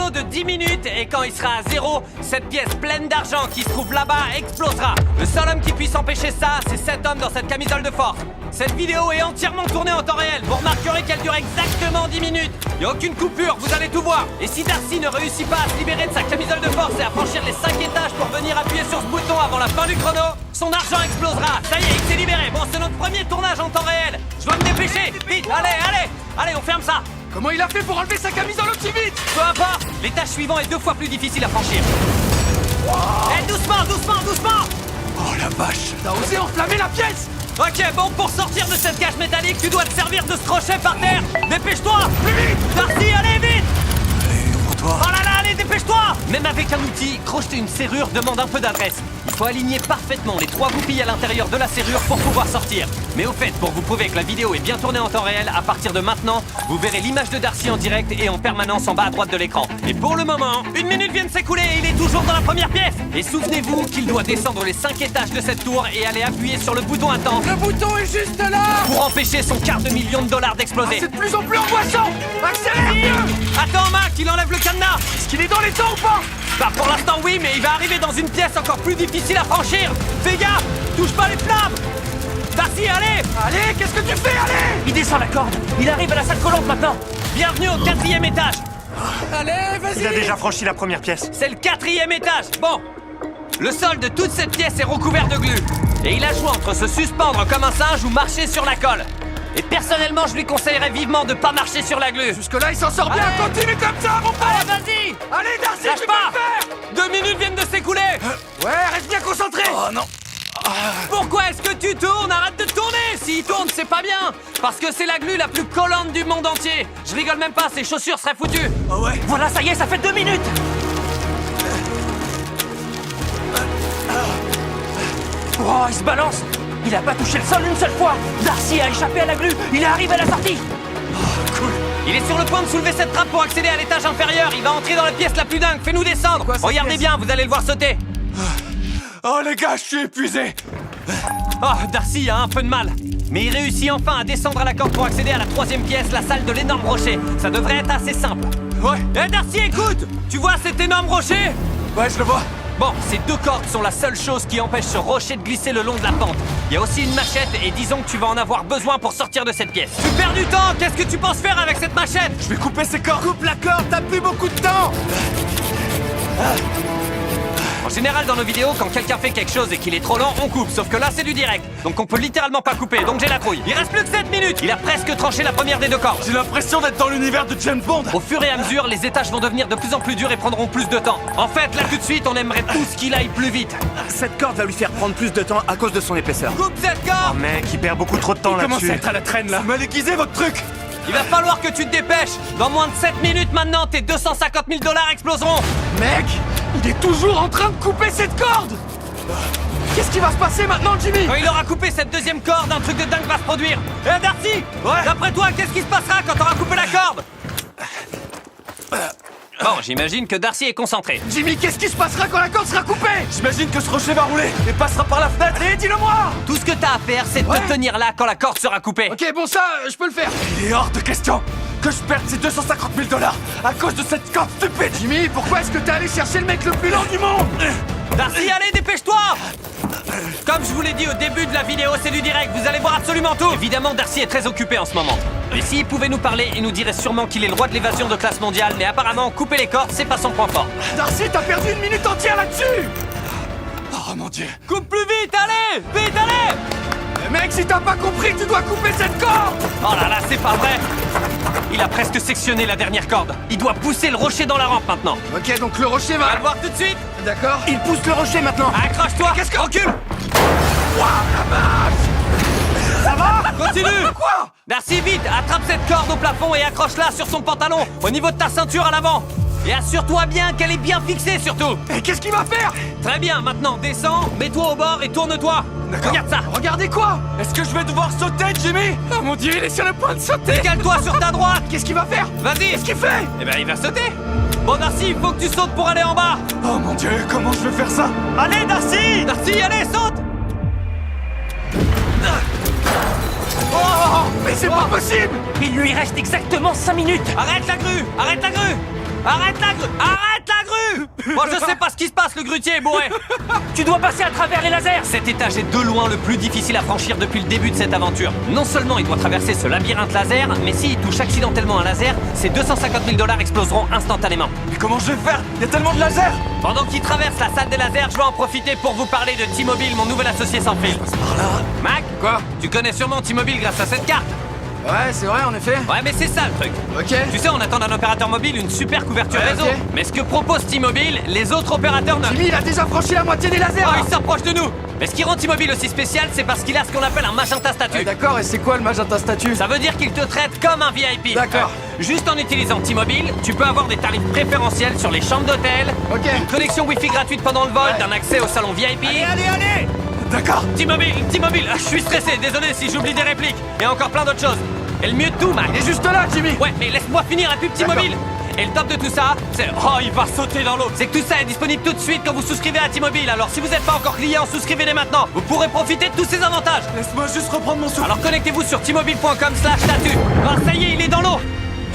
chrono de 10 minutes et quand il sera à 0, cette pièce pleine d'argent qui se trouve là-bas explosera. Le seul homme qui puisse empêcher ça, c'est cet homme dans cette camisole de force. Cette vidéo est entièrement tournée en temps réel. Vous remarquerez qu'elle dure exactement 10 minutes. Il n'y a aucune coupure, vous allez tout voir. Et si Darcy ne réussit pas à se libérer de sa camisole de force et à franchir les 5 étages pour venir appuyer sur ce bouton avant la fin du chrono, son argent explosera. Ça y est, il s'est libéré. Bon, c'est notre premier tournage en temps réel. Je dois me dépêcher. Vite, allez, on ferme ça. Comment il a fait pour enlever sa camisole aussi vite? Peu importe, l'étage suivant est 2 fois plus difficile à franchir. Eh, doucement. Oh la vache! T'as osé enflammer la pièce? Ok, bon, pour sortir de cette cage métallique, tu dois te servir de ce crochet par terre. Dépêche-toi. Plus vite! Darcy, allez, vite. Allez, ouvre-toi! Oh là là, allez, dépêche-toi. Même avec un outil, crocheter une serrure demande un peu d'adresse. Il faut aligner parfaitement les 3 goupilles à l'intérieur de la serrure pour pouvoir sortir. Mais au fait, pour vous prouver que la vidéo est bien tournée en temps réel, à partir de maintenant, vous verrez l'image de Darcy en direct et en permanence en bas à droite de l'écran. Et pour le moment, 1 minute vient de s'écouler et il est toujours dans la première pièce. Et souvenez-vous qu'il doit descendre les 5 étages de cette tour et aller appuyer sur le bouton à temps Le bouton est juste là! pour empêcher son quart de million de dollars d'exploser. C'est de plus en plus angoissant! Accélère mieux! Attends, Mac, il enlève le cadenas. Est-ce qu'il est dans les temps ou pas? Bah pour l'instant oui, mais il va arriver dans une pièce encore plus difficile à franchir. Fais gaffe, touche pas les flammes. Darcy, allez. Allez, qu'est-ce que tu fais? Allez! Il descend la corde, il arrive à la salle collante maintenant. Bienvenue au 4e étage. Allez, vas-y! Il a déjà franchi la première pièce. C'est le 4e étage. Bon, le sol de toute cette pièce est recouvert de glu. Et il a le choix entre se suspendre comme un singe ou marcher sur la colle. Et personnellement, je lui conseillerais vivement de pas marcher sur la glu. Jusque-là, il s'en sort bien! Allez. Continue comme ça, mon pote! Allez, vas-y. Allez, Darcy, Lâche tu peux pas. le faire! 2 minutes viennent de s'écouler. Ouais, reste bien concentré! Oh non! Pourquoi est-ce que tu tournes? Arrête de tourner! S'il tourne, c'est pas bien! Parce que c'est la glu la plus collante du monde entier! Je rigole même pas, ses chaussures seraient foutues! Ah ouais? Voilà, ça y est, ça fait 2 minutes! Oh, il se balance! Il a pas touché le sol une seule fois! Darcy a échappé à la glu! Il est arrivé à la sortie! Cool! Il est sur le point de soulever cette trappe pour accéder à l'étage inférieur! Il va entrer dans la pièce la plus dingue! Fais-nous descendre! Quoi, cette Regardez pièce? bien, vous allez le voir sauter! Oh les gars, je suis épuisé! Oh, Darcy a un peu de mal. Mais il réussit enfin à descendre à la corde pour accéder à la 3e pièce, la salle de l'énorme rocher. Ça devrait être assez simple. Ouais! Eh Darcy, écoute! Tu vois cet énorme rocher? Ouais, je le vois! Bon, ces 2 cordes sont la seule chose qui empêche ce rocher de glisser le long de la pente. Il y a aussi une machette et disons que tu vas en avoir besoin pour sortir de cette pièce. Tu perds du temps! Qu'est-ce que tu penses faire avec cette machette? Je vais couper ses cordes! Coupe la corde, t'as plus beaucoup de temps! En général, dans nos vidéos, quand quelqu'un fait quelque chose et qu'il est trop lent, on coupe. Sauf que là, c'est du direct. Donc on peut littéralement pas couper. Donc j'ai la trouille. Il reste plus que 7 minutes. Il a presque tranché la première des 2 cordes. J'ai l'impression d'être dans l'univers de James Bond! Au fur et à mesure, les étages vont devenir de plus en plus durs et prendront plus de temps. En fait, là tout de suite, on aimerait tous qu'il aille plus vite. Cette corde va lui faire prendre plus de temps à cause de son épaisseur. Coupe cette corde! Mec, il perd beaucoup trop de temps Comment là-dessus. c'est à la traîne là? Vous m'avez déguisé votre truc! Il va falloir que tu te dépêches. Dans moins de 7 minutes maintenant, tes 250 000 $ exploseront. Mec! Il est toujours en train de couper cette corde! Qu'est-ce qui va se passer maintenant, Jimmy? Quand il aura coupé cette 2e corde, un truc de dingue va se produire. Eh Darcy! Ouais? D'après toi, qu'est-ce qui se passera quand t'auras coupé la corde? Bon, j'imagine que Darcy est concentré. Jimmy, qu'est-ce qui se passera quand la corde sera coupée? J'imagine que ce rocher va rouler et passera par la fenêtre. Allez, dis-le-moi! Tout ce que t'as à faire, c'est de Ouais. te tenir là quand la corde sera coupée. Ok, bon ça, je peux le faire. Il est hors de question que je perde ces 250 000 $ à cause de cette corde stupide. Jimmy, pourquoi est-ce que t'es allé chercher le mec le plus lent du monde? Darcy, allez, dépêche-toi! Comme je vous l'ai dit au début de la vidéo, c'est du direct, vous allez voir absolument tout! Évidemment, Darcy est très occupé en ce moment. Mais s'il pouvait nous parler, il nous dirait sûrement qu'il est le roi de l'évasion de classe mondiale, mais apparemment, couper les cordes, c'est pas son point fort. Darcy, t'as perdu 1 minute entière là-dessus! Oh mon dieu! Coupe plus vite, allez! Vite, allez! Mec, si t'as pas compris que tu dois couper cette corde! Oh là là, c'est pas vrai! Il a presque sectionné la dernière corde. Il doit pousser le rocher dans la rampe maintenant. Ok, donc le rocher On va va... le voir tout de suite! D'accord? Il pousse le rocher maintenant. Accroche-toi! Qu'est-ce que... Recule! Ça va? Continue! Quoi? Darcy, vite! Attrape cette corde au plafond et accroche-la sur son pantalon, au niveau de ta ceinture à l'avant! Et assure-toi bien qu'elle est bien fixée surtout! Et qu'est-ce qu'il va faire? Très bien, maintenant descends, mets-toi au bord et tourne-toi! Regarde ça! Regardez quoi? Est-ce que je vais devoir sauter, Jimmy? Oh mon dieu, il est sur le point de sauter! Cale-toi sur ta droite! Qu'est-ce qu'il va faire? Vas-y! Qu'est-ce qu'il fait? Eh ben il va sauter! Bon Darcy, il faut que tu sautes pour aller en bas! Oh mon dieu, comment je vais faire ça? Allez Darcy! Darcy, allez, saute! Oh! Mais c'est pas possible! Il lui reste exactement 5 minutes! Arrête la grue! Arrête la grue! Arrête la grue! Arrête la grue! Moi je sais pas ce qui se passe, le grutier est bourré! Tu dois passer à travers les lasers. Cet étage est de loin le plus difficile à franchir depuis le début de cette aventure. Non seulement il doit traverser ce labyrinthe laser, mais s'il touche accidentellement un laser, ses 250 000 $ exploseront instantanément. Mais comment je vais faire? Il y a tellement de lasers! Pendant qu'il traverse la salle des lasers, je vais en profiter pour vous parler de T-Mobile, mon nouvel associé sans fil. Par là. Mac? Quoi? Tu connais sûrement T-Mobile grâce à cette carte. Ouais, c'est vrai, en effet. Ouais, mais c'est ça le truc. Ok. Tu sais, on attend d'un opérateur mobile une super couverture Ouais, réseau. ok. Mais ce que propose T-Mobile, les autres opérateurs ne... Jimmy, il a déjà franchi la moitié des lasers! Oh, là. il s'approche de nous. Mais ce qui rend T-Mobile aussi spécial, c'est parce qu'il a ce qu'on appelle un magenta statut. Ouais, d'accord, et c'est quoi le magenta statut? Ça veut dire qu'il te traite comme un VIP. D'accord. Juste en utilisant T-Mobile, tu peux avoir des tarifs préférentiels sur les chambres d'hôtel, Ok. une connexion Wi-Fi gratuite pendant le vol, Ouais. d'un accès au salon VIP. Allez. D'accord. T-Mobile, je suis stressé, désolé si j'oublie des répliques. Et encore plein d'autres choses. Et le mieux de tout, Mac. Il est juste là, Jimmy! Ouais, mais laisse-moi finir la pub T-Mobile. Et le top de tout ça, c'est... Oh, il va sauter dans l'eau. C'est que tout ça est disponible tout de suite quand vous souscrivez à T-Mobile. Alors si vous n'êtes pas encore client, souscrivez dès maintenant. Vous pourrez profiter de tous ces avantages. Laisse-moi juste reprendre mon souffle. Alors connectez-vous sur T-Mobile.com/statut. Ah, ça y est, il est dans l'eau.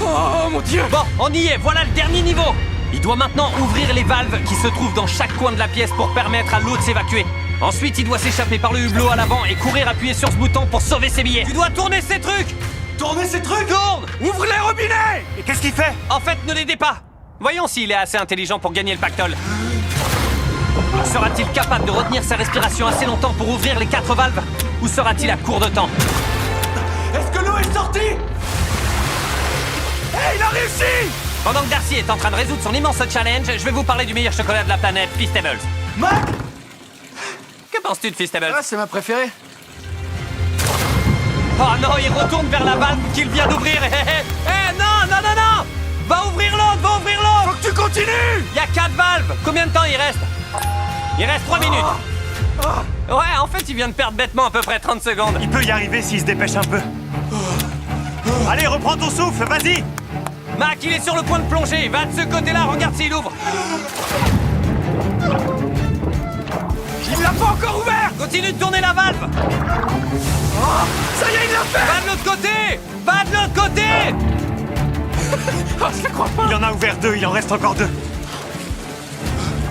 Oh mon dieu! Bon, on y est, voilà le dernier niveau. Il doit maintenant ouvrir les valves qui se trouvent dans chaque coin de la pièce pour permettre à l'eau de s'évacuer. Ensuite, il doit s'échapper par le hublot à l'avant et courir appuyer sur ce bouton pour sauver ses billets. Tu dois tourner ces trucs. Tournez ces trucs! Tourne. Ouvre les robinets! Et qu'est-ce qu'il fait? En fait, ne l'aidez pas. Voyons s'il est assez intelligent pour gagner le pactole. Sera-t-il capable de retenir sa respiration assez longtemps pour ouvrir les 4 valves? Ou sera-t-il à court de temps? Est-ce que l'eau est sortie? Hey, il a réussi! Pendant que Darcy est en train de résoudre son immense challenge, je vais vous parler du meilleur chocolat de la planète, Feastables. Mac! Que penses-tu de Feastables? Ah, c'est ma préférée. Oh non, il retourne vers la valve qu'il vient d'ouvrir. Non! Va ouvrir l'autre, Faut que tu continues! Il y a 4 valves. Combien de temps il reste? Il reste 3 minutes. Ouais, en fait, il vient de perdre bêtement à peu près 30 secondes. Il peut y arriver s'il se dépêche un peu. Allez, reprends ton souffle, vas-y! Mac, il est sur le point de plonger. Va de ce côté-là, regarde s'il ouvre. Il l'a pas encore ouvert! Continue de tourner la valve. Ça y est, il l'a fait! Va de l'autre côté. Va de l'autre côté. Oh, je le crois pas! Il en a ouvert 2, il en reste encore 2.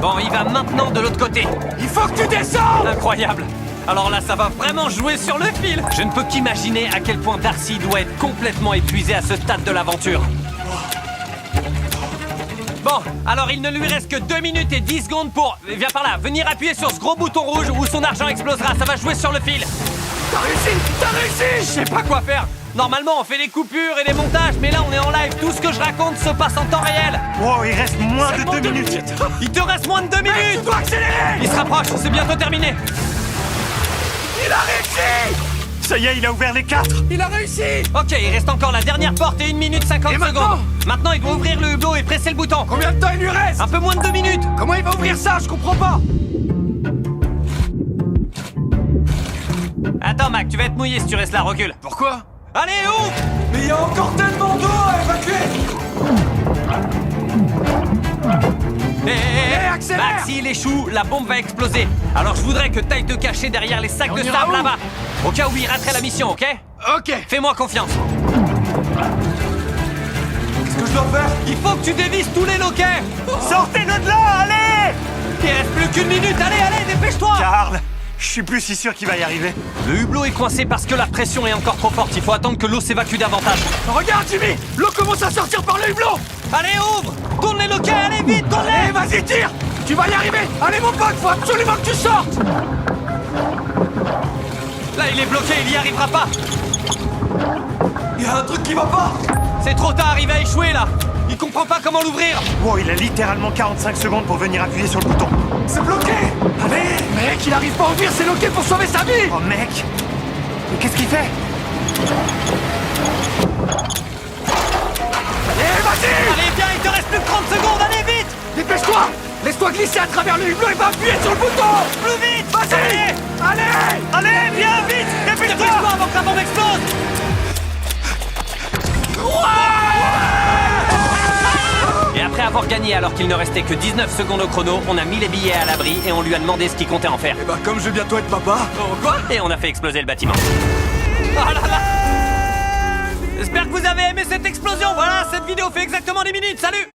Bon, il va maintenant de l'autre côté. Il faut que tu descendes! Incroyable. Alors là, ça va vraiment jouer sur le fil. Je ne peux qu'imaginer à quel point Darcy doit être complètement épuisé à ce stade de l'aventure. Bon, alors il ne lui reste que 2 minutes et 10 secondes pour... Viens par là, venir appuyer sur ce gros bouton rouge où son argent explosera. Ça va jouer sur le fil. T'as réussi! T'as réussi! Je sais pas quoi faire. Normalement, on fait des coupures et des montages, mais là, on est en live. Tout ce que je raconte se passe en temps réel. Wow, il reste moins de Seulement 2 2 minutes. minutes. Il te reste moins de 2 Tu minutes. dois accélérer! Il se rapproche, c'est bientôt terminé. Il a réussi! Ça y est, il a ouvert les 4. Il a réussi! Ok, il reste encore la dernière porte et 1 minute 50 Et maintenant secondes. Maintenant, il doit ouvrir le hublot et presser le bouton. Combien de temps il lui reste? Un peu moins de 2 minutes. Comment il va ouvrir ça? Je comprends pas! Attends, Mac, tu vas être mouillé si tu restes là, recule. Pourquoi? Allez, ouvre! Mais il y a encore tellement d'eau à évacuer! accélère! Max, s'il échoue, la bombe va exploser. Alors je voudrais que t'ailles te cacher derrière les sacs On de ira sable où? là-bas. Au cas où il raterait la mission, ok? Ok! Fais-moi confiance. Qu'est-ce que je dois faire? Il faut que tu dévisses tous les loquets. Sortez-le de là, allez! Il reste plus qu'une minute. Allez, dépêche-toi! Karl, je suis plus si sûr qu'il va y arriver. Le hublot est coincé parce que la pression est encore trop forte. Il faut attendre que l'eau s'évacue davantage. Regarde, Jimmy! L'eau commence à sortir par le hublot! Allez, ouvre! Tourne les loquets, allez vite, tourne-les! Allez, vas-y, tire! Tu vas y arriver! Allez, mon pote, faut absolument que tu sortes! Là, il est bloqué, il y arrivera pas. Il y a un truc qui va pas! C'est trop tard, il va échouer là. Il comprend pas comment l'ouvrir. Wow, il a littéralement 45 secondes pour venir appuyer sur le bouton. C'est bloqué! Allez! Mec, il arrive pas à ouvrir ses loquets pour sauver sa vie! Oh mec! Mais qu'est-ce qu'il fait? Allez, vas-y! Allez, viens, il te reste plus que 30 secondes, allez vite! Dépêche-toi! Laisse-toi glisser à travers le hublot et va appuyer sur le bouton! Plus vite! Vas-y! Allez! Allez, viens vite! Dépêche-toi Dépêche-toi! avant que la bombe explose! Et après avoir gagné alors qu'il ne restait que 19 secondes au chrono, on a mis les billets à l'abri et on lui a demandé ce qu'il comptait en faire. Et bah, comme je vais bientôt être papa. Oh, quoi? Et on a fait exploser le bâtiment. Oh là là! J'espère que vous avez aimé cette explosion. Voilà, cette vidéo fait exactement 10 minutes. Salut!